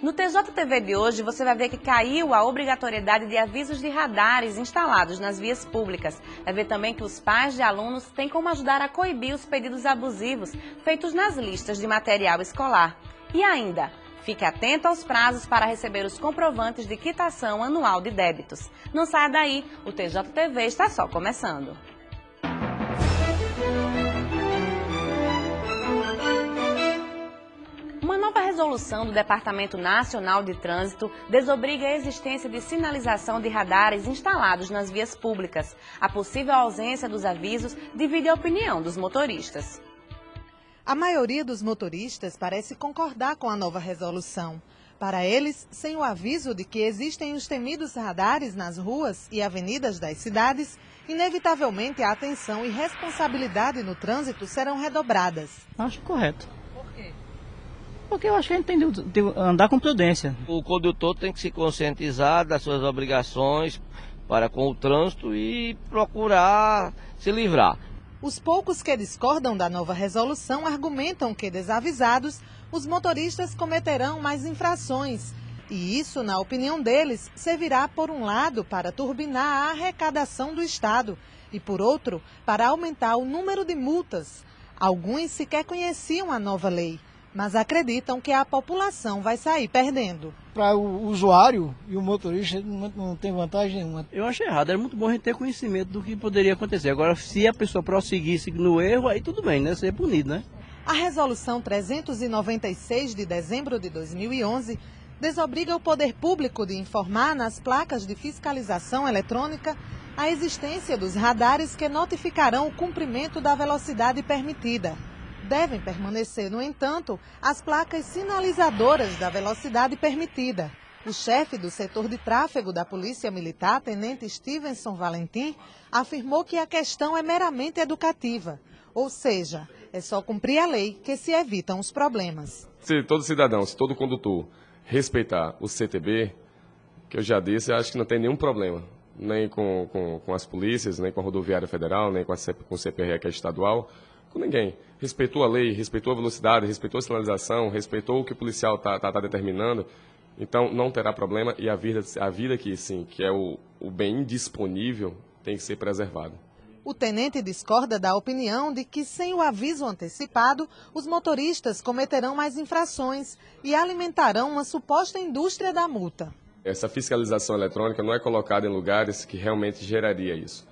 No TJTV de hoje, você vai ver que caiu a obrigatoriedade de avisos de radares instalados nas vias públicas. Vai ver também que os pais de alunos têm como ajudar a coibir os pedidos abusivos feitos nas listas de material escolar. E ainda, fique atento aos prazos para receber os comprovantes de quitação anual de débitos. Não saia daí, o TJTV está só começando. Uma nova resolução do Departamento Nacional de Trânsito desobriga a existência de sinalização de radares instalados nas vias públicas. A possível ausência dos avisos divide a opinião dos motoristas. A maioria dos motoristas parece concordar com a nova resolução. Para eles, sem o aviso de que existem os temidos radares nas ruas e avenidas das cidades, inevitavelmente a atenção e responsabilidade no trânsito serão redobradas. Acho correto. Porque eu acho que a gente tem de andar com prudência. O condutor tem que se conscientizar das suas obrigações para com o trânsito e procurar se livrar. Os poucos que discordam da nova resolução argumentam que, desavisados, os motoristas cometerão mais infrações. E isso, na opinião deles, servirá, por um lado, para turbinar a arrecadação do Estado e, por outro, para aumentar o número de multas. Alguns sequer conheciam a nova lei, mas acreditam que a população vai sair perdendo. Para o usuário e o motorista não tem vantagem nenhuma. Eu acho errado, é muito bom a gente ter conhecimento do que poderia acontecer. Agora, se a pessoa prosseguisse no erro, aí tudo bem, né? Ser punido, né? A Resolução 396 de dezembro de 2011 desobriga o poder público de informar nas placas de fiscalização eletrônica a existência dos radares que notificarão o cumprimento da velocidade permitida. Devem permanecer, no entanto, as placas sinalizadoras da velocidade permitida. O chefe do setor de tráfego da Polícia Militar, Tenente Stevenson Valentim, afirmou que a questão é meramente educativa, ou seja, é só cumprir a lei que se evitam os problemas. Se todo cidadão, se todo condutor respeitar o CTB, que eu já disse, eu acho que não tem nenhum problema, nem com as polícias, nem com a Rodoviária Federal, nem com o CPRE, que é estadual, com ninguém. Respeitou a lei, respeitou a velocidade, respeitou a sinalização, respeitou o que o policial está determinando, então não terá problema e a vida que sim, que é o bem indisponível, tem que ser preservado. O tenente discorda da opinião de que, sem o aviso antecipado, os motoristas cometerão mais infrações e alimentarão uma suposta indústria da multa. Essa fiscalização eletrônica não é colocada em lugares que realmente geraria isso.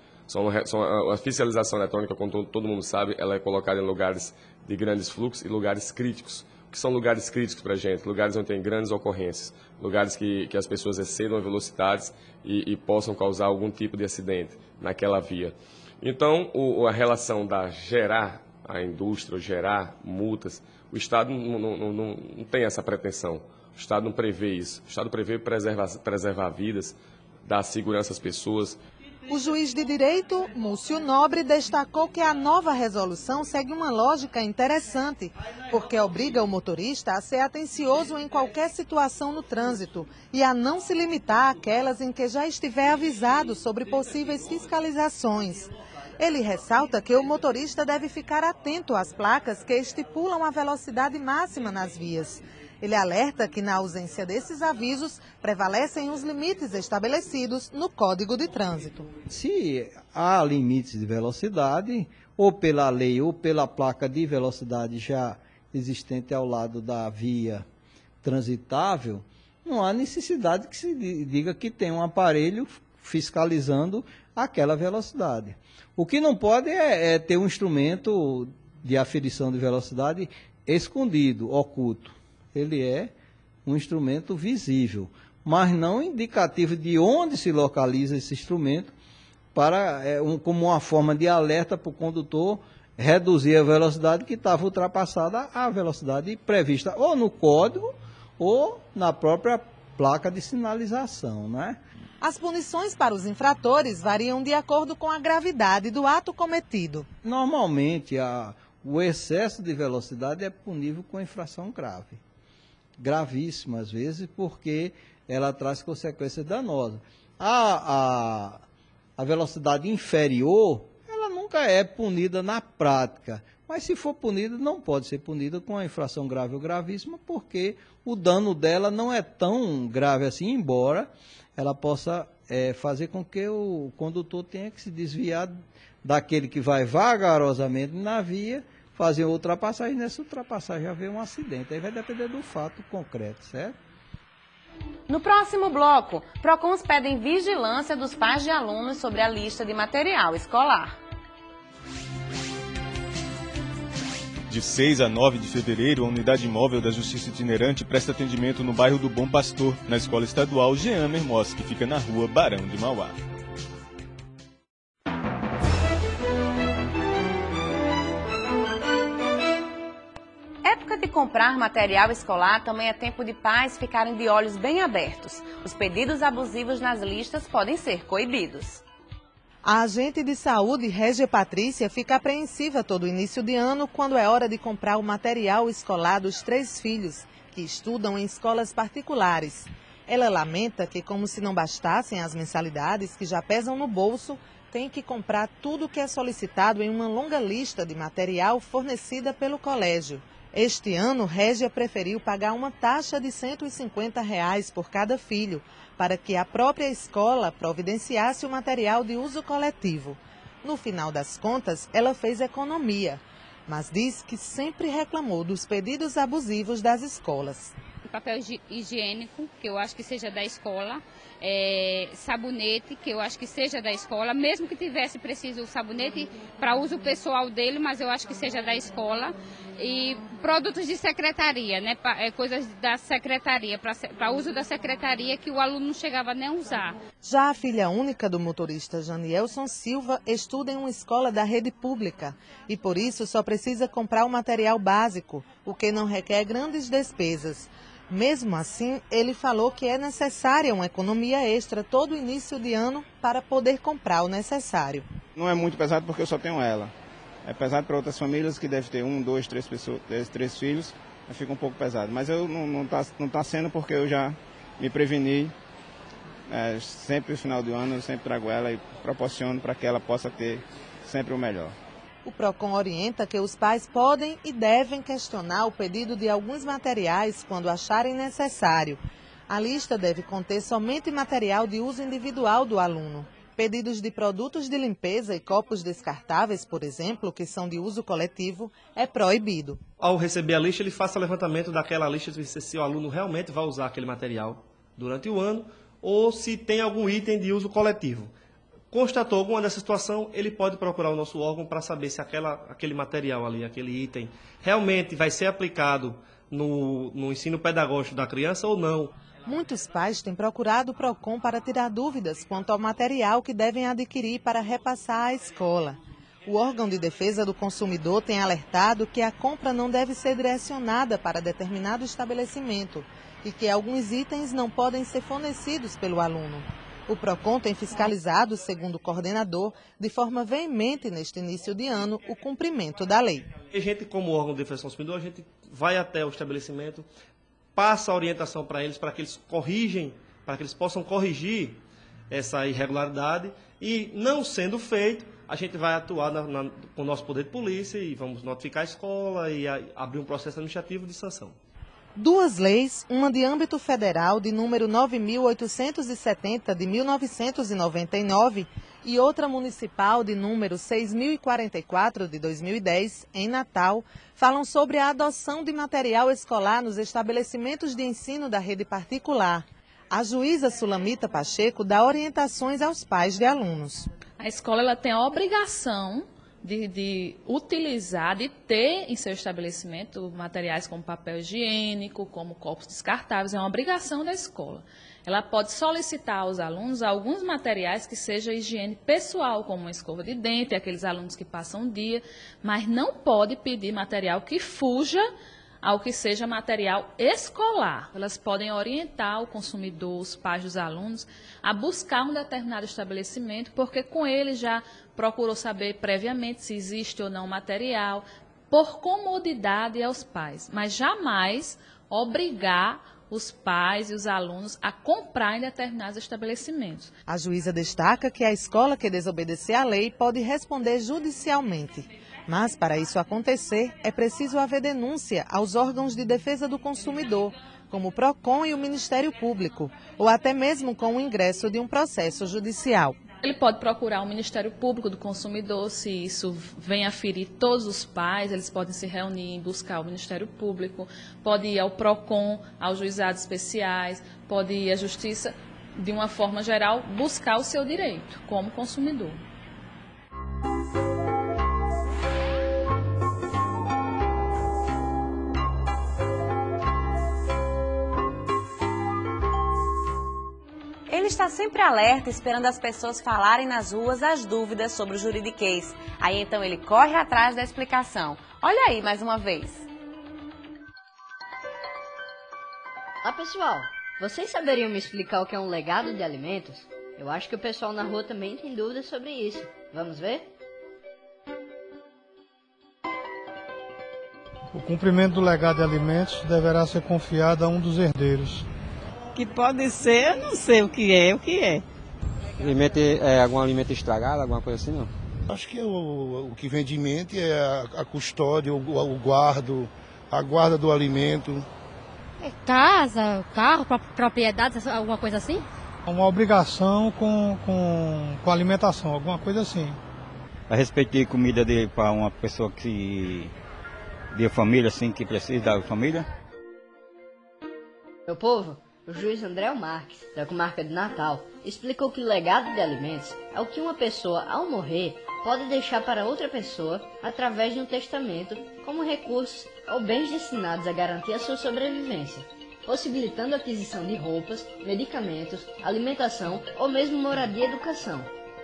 A fiscalização eletrônica, como todo mundo sabe, ela é colocada em lugares de grandes fluxos e lugares críticos. O que são lugares críticos para a gente? Lugares onde tem grandes ocorrências, lugares que as pessoas excedam as velocidades e possam causar algum tipo de acidente naquela via. Então, a relação da gerar a indústria, gerar multas, o Estado não tem essa pretensão. O Estado não prevê isso. O Estado prevê preservar vidas, dar segurança às pessoas. O juiz de direito, Múcio Nobre, destacou que a nova resolução segue uma lógica interessante, porque obriga o motorista a ser atencioso em qualquer situação no trânsito e a não se limitar àquelas em que já estiver avisado sobre possíveis fiscalizações. Ele ressalta que o motorista deve ficar atento às placas que estipulam a velocidade máxima nas vias. Ele alerta que, na ausência desses avisos, prevalecem os limites estabelecidos no Código de Trânsito. Se há limites de velocidade, ou pela lei ou pela placa de velocidade já existente ao lado da via transitável, não há necessidade que se diga que tem um aparelho fiscalizando aquela velocidade. O que não pode é ter um instrumento de aferição de velocidade escondido, oculto. Ele é um instrumento visível, mas não indicativo de onde se localiza esse instrumento, como uma forma de alerta para o condutor reduzir a velocidade que estava ultrapassada a velocidade prevista ou no código ou na própria placa de sinalização, né? As punições para os infratores variam de acordo com a gravidade do ato cometido. Normalmente, o excesso de velocidade é punível com infração grave. Gravíssima, às vezes, porque ela traz consequências danosas. A velocidade inferior, ela nunca é punida na prática, Mas se for punida, não pode ser punida com a infração grave ou gravíssima, porque o dano dela não é tão grave assim, embora ela possa fazer com que o condutor tenha que se desviar daquele que vai vagarosamente na via, fazer uma ultrapassagem, nessa ultrapassagem haver um acidente. Aí vai depender do fato concreto, certo? No próximo bloco, PROCONs pedem vigilância dos pais de alunos sobre a lista de material escolar. De 6 a 9 de fevereiro, a Unidade Móvel da Justiça Itinerante presta atendimento no bairro do Bom Pastor, na Escola Estadual Jean Mermoz, que fica na rua Barão de Mauá. Época de comprar material escolar também é tempo de pais ficarem de olhos bem abertos. Os pedidos abusivos nas listas podem ser coibidos. A agente de saúde, Régia Patrícia, fica apreensiva todo início de ano quando é hora de comprar o material escolar dos 3 filhos, que estudam em escolas particulares. Ela lamenta que, como se não bastassem as mensalidades que já pesam no bolso, tem que comprar tudo o que é solicitado em uma longa lista de material fornecida pelo colégio. Este ano, Régia preferiu pagar uma taxa de R$ 150 por cada filho, para que a própria escola providenciasse o material de uso coletivo. No final das contas, ela fez economia, mas diz que sempre reclamou dos pedidos abusivos das escolas. Papel higiênico, que eu acho que seja da escola, sabonete, que eu acho que seja da escola, mesmo que tivesse preciso o sabonete para uso pessoal dele, mas eu acho que seja da escola, e produtos de secretaria, né, coisas da secretaria, para uso da secretaria, que o aluno não chegava nem a usar. Já a filha única do motorista Janielson Silva estuda em uma escola da rede pública e por isso só precisa comprar o material básico, o que não requer grandes despesas. Mesmo assim, ele falou que é necessária uma economia extra todo início de ano para poder comprar o necessário. Não é muito pesado porque eu só tenho ela. É pesado para outras famílias que devem ter 1, 2, 3 pessoas, 3 filhos, fica um pouco pesado. Mas eu não tá sendo porque eu já me preveni. Sempre no final do ano eu sempre trago ela e proporciono para que ela possa ter sempre o melhor. O PROCON orienta que os pais podem e devem questionar o pedido de alguns materiais quando acharem necessário. A lista deve conter somente material de uso individual do aluno. Pedidos de produtos de limpeza e copos descartáveis, por exemplo, que são de uso coletivo, é proibido. Ao receber a lista, ele faça o levantamento daquela lista de se o aluno realmente vai usar aquele material durante o ano ou se tem algum item de uso coletivo. Constatou alguma dessa situação, ele pode procurar o nosso órgão para saber se aquele material ali, aquele item, realmente vai ser aplicado no ensino pedagógico da criança ou não. Muitos pais têm procurado o PROCON para tirar dúvidas quanto ao material que devem adquirir para repassar à escola. O órgão de defesa do consumidor tem alertado que a compra não deve ser direcionada para determinado estabelecimento e que alguns itens não podem ser fornecidos pelo aluno. O PROCON tem fiscalizado, segundo o coordenador, de forma veemente neste início de ano, o cumprimento da lei. A gente, como órgão de defesa do consumidor, a gente vai até o estabelecimento, passa a orientação para eles para que eles possam corrigir essa irregularidade e, não sendo feito, a gente vai atuar com o nosso poder de polícia e vamos notificar a escola e abrir um processo administrativo de sanção. 2 leis, uma de âmbito federal de número 9.870 de 1999 e outra municipal de número 6.044 de 2010, em Natal, falam sobre a adoção de material escolar nos estabelecimentos de ensino da rede particular. A juíza Sulamita Pacheco dá orientações aos pais de alunos. A escola ela tem a obrigação de utilizar, de ter em seu estabelecimento materiais como papel higiênico, como copos descartáveis, é uma obrigação da escola. Ela pode solicitar aos alunos alguns materiais que seja higiene pessoal, como uma escova de dente, aqueles alunos que passam o dia, mas não pode pedir material que fuja ao que seja material escolar. Elas podem orientar o consumidor, os pais dos alunos, a buscar um determinado estabelecimento, porque com ele já procurou saber previamente se existe ou não material, por comodidade aos pais, mas jamais obrigar os pais e os alunos a comprar em determinados estabelecimentos. A juíza destaca que a escola que desobedecer à lei pode responder judicialmente. Mas, para isso acontecer, é preciso haver denúncia aos órgãos de defesa do consumidor, como o PROCON e o Ministério Público, ou até mesmo com o ingresso de um processo judicial. Ele pode procurar o Ministério Público do Consumidor, se isso vem a ferir todos os pais, eles podem se reunir e buscar o Ministério Público, pode ir ao PROCON, aos juizados especiais, pode ir à Justiça, de uma forma geral, buscar o seu direito como consumidor. Ele está sempre alerta, esperando as pessoas falarem nas ruas as dúvidas sobre o juridiquês. Aí então ele corre atrás da explicação. Olha aí mais uma vez. Olá pessoal, vocês saberiam me explicar o que é um legado de alimentos? Eu acho que o pessoal na rua também tem dúvidas sobre isso. Vamos ver? O cumprimento do legado de alimentos deverá ser confiado a um dos herdeiros. Que pode ser, eu não sei o que é. Alimento, algum alimento estragado, alguma coisa assim, não? Acho que o que vem de mente é a custódia, a guarda do alimento. Casa, carro, propriedade, alguma coisa assim? Uma obrigação com alimentação, alguma coisa assim. A respeito de comida para uma pessoa de família, assim, que precisa da família? Meu povo, o juiz André Marques, da comarca de Natal, explicou que o legado de alimentos é o que uma pessoa, ao morrer, pode deixar para outra pessoa através de um testamento como recursos ou bens destinados a garantir a sua sobrevivência, possibilitando a aquisição de roupas, medicamentos, alimentação ou mesmo moradia e educação.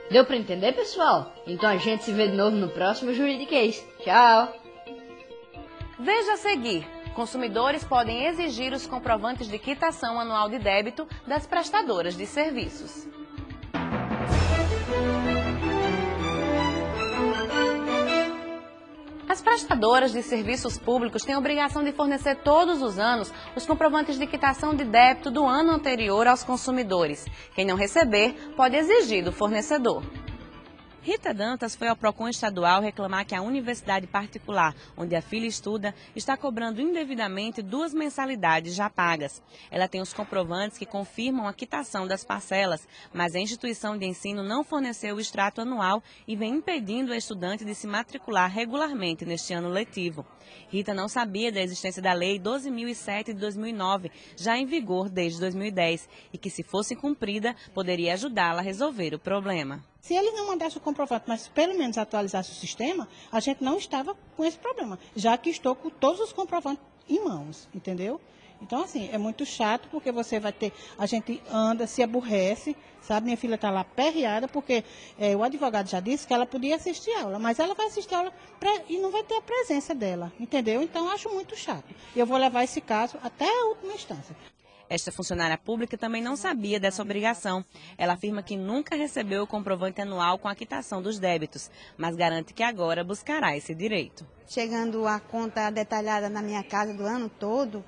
Deu para entender, pessoal? Então a gente se vê de novo no próximo Juridiquês. Tchau! Veja a seguir. Consumidores podem exigir os comprovantes de quitação anual de débito das prestadoras de serviços. As prestadoras de serviços públicos têm a obrigação de fornecer todos os anos os comprovantes de quitação de débito do ano anterior aos consumidores. Quem não receber pode exigir do fornecedor. Rita Dantas foi ao PROCON estadual reclamar que a universidade particular, onde a filha estuda, está cobrando indevidamente 2 mensalidades já pagas. Ela tem os comprovantes que confirmam a quitação das parcelas, mas a instituição de ensino não forneceu o extrato anual e vem impedindo a estudante de se matricular regularmente neste ano letivo. Rita não sabia da existência da Lei 12.007 de 2009, já em vigor desde 2010, e que, se fosse cumprida, poderia ajudá-la a resolver o problema. Se eles não mandassem o comprovante, mas pelo menos atualizassem o sistema, a gente não estava com esse problema, já que estou com todos os comprovantes em mãos, entendeu? Então, assim, é muito chato, porque você vai ter, a gente anda, se aborrece, sabe? Minha filha está lá perreada, porque o advogado já disse que ela podia assistir a aula, mas ela vai assistir a aula e não vai ter a presença dela, entendeu? Então, eu acho muito chato. E eu vou levar esse caso até a última instância. Esta funcionária pública também não sabia dessa obrigação. Ela afirma que nunca recebeu o comprovante anual com a quitação dos débitos, mas garante que agora buscará esse direito. Chegando a conta detalhada na minha casa do ano todo,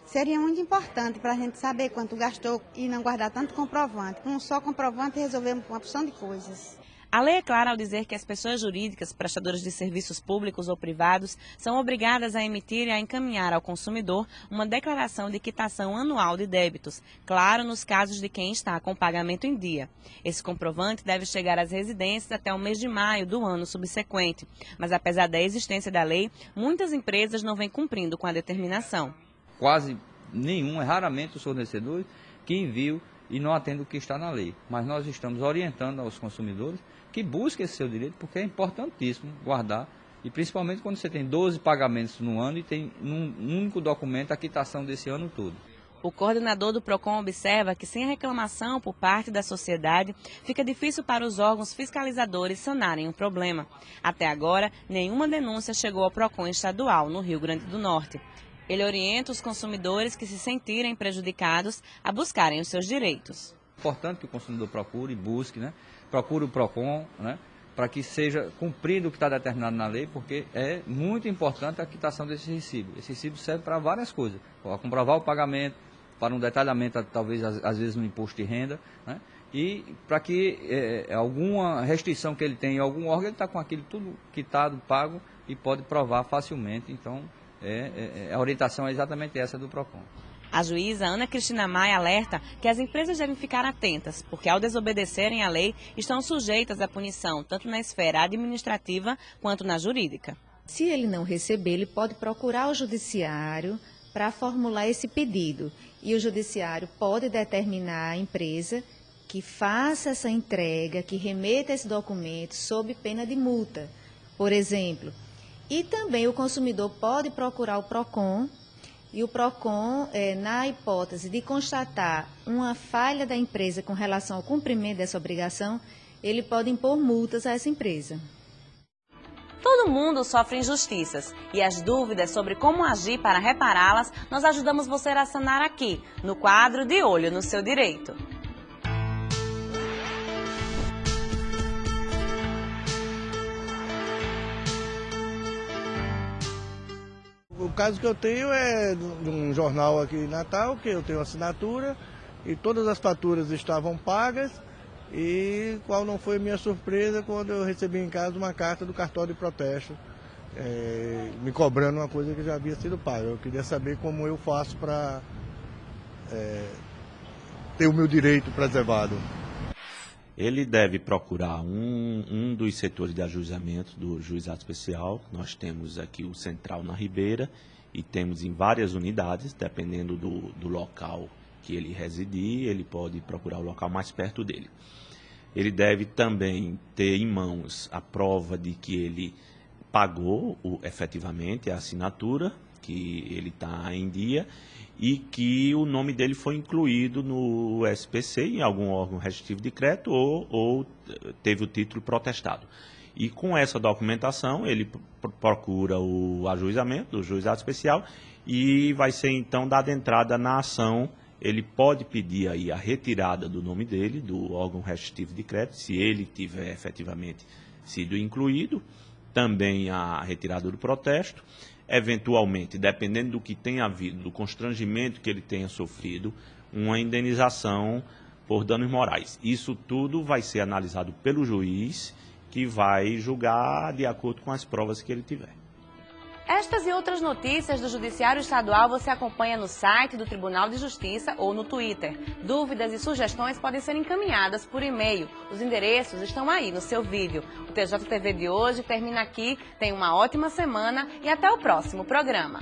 seria muito importante para a gente saber quanto gastou e não guardar tanto comprovante. Com um só comprovante resolvemos uma porção de coisas. A lei é clara ao dizer que as pessoas jurídicas, prestadoras de serviços públicos ou privados, são obrigadas a emitir e a encaminhar ao consumidor uma declaração de quitação anual de débitos, claro nos casos de quem está com pagamento em dia. Esse comprovante deve chegar às residências até o mês de maio do ano subsequente, mas apesar da existência da lei, muitas empresas não vêm cumprindo com a determinação. Quase nenhum, raramente os fornecedores que enviam e não atendem o que está na lei, mas nós estamos orientando aos consumidores que busquem esse seu direito, porque é importantíssimo guardar, e principalmente quando você tem 12 pagamentos no ano e tem num único documento a quitação desse ano todo. O coordenador do PROCON observa que sem a reclamação por parte da sociedade, fica difícil para os órgãos fiscalizadores sanarem o problema. Até agora, nenhuma denúncia chegou ao PROCON estadual no Rio Grande do Norte. Ele orienta os consumidores que se sentirem prejudicados a buscarem os seus direitos. É importante que o consumidor procure e busque, procure o PROCON, para que seja cumprido o que está determinado na lei, porque é muito importante a quitação desse recibo. Esse recibo serve para várias coisas, para comprovar o pagamento, para um detalhamento, talvez às vezes no imposto de renda, e para que alguma restrição que ele tem em algum órgão, ele está com aquilo tudo quitado, pago e pode provar facilmente. Então, a orientação é exatamente essa do PROCON. A juíza Ana Cristina Maia alerta que as empresas devem ficar atentas, porque ao desobedecerem à lei, estão sujeitas à punição, tanto na esfera administrativa quanto na jurídica. Se ele não receber, ele pode procurar o judiciário para formular esse pedido. E o judiciário pode determinar à empresa que faça essa entrega, que remeta esse documento sob pena de multa, por exemplo. E também o consumidor pode procurar o PROCON, e o PROCON, na hipótese de constatar uma falha da empresa com relação ao cumprimento dessa obrigação, ele pode impor multas a essa empresa. Todo mundo sofre injustiças e as dúvidas sobre como agir para repará-las, nós ajudamos você a sanar aqui, no quadro De Olho no Seu Direito. O caso que eu tenho é de um jornal aqui em Natal, que eu tenho assinatura, e todas as faturas estavam pagas, e qual não foi minha surpresa quando eu recebi em casa uma carta do cartório de protesto, me cobrando uma coisa que já havia sido paga. Eu queria saber como eu faço para ter o meu direito preservado. Ele deve procurar um dos setores de ajuizamento do juizado especial. Nós temos aqui o central na Ribeira e temos em várias unidades, dependendo do local que ele residir, ele pode procurar o local mais perto dele. Ele deve também ter em mãos a prova de que ele pagou efetivamente a assinatura, que ele está em dia, e que o nome dele foi incluído no SPC, em algum órgão restritivo de crédito, ou teve o título protestado. E com essa documentação, ele procura o ajuizamento do juizado especial e vai ser então dada entrada na ação. Ele pode pedir aí a retirada do nome dele, do órgão restritivo de crédito, se ele tiver efetivamente sido incluído, também a retirada do protesto. Eventualmente, dependendo do que tenha havido, do constrangimento que ele tenha sofrido, uma indenização por danos morais. Isso tudo vai ser analisado pelo juiz, que vai julgar de acordo com as provas que ele tiver. Estas e outras notícias do Judiciário Estadual você acompanha no site do Tribunal de Justiça ou no Twitter. Dúvidas e sugestões podem ser encaminhadas por e-mail. Os endereços estão aí no seu vídeo. O TJTV de hoje termina aqui. Tenha uma ótima semana e até o próximo programa.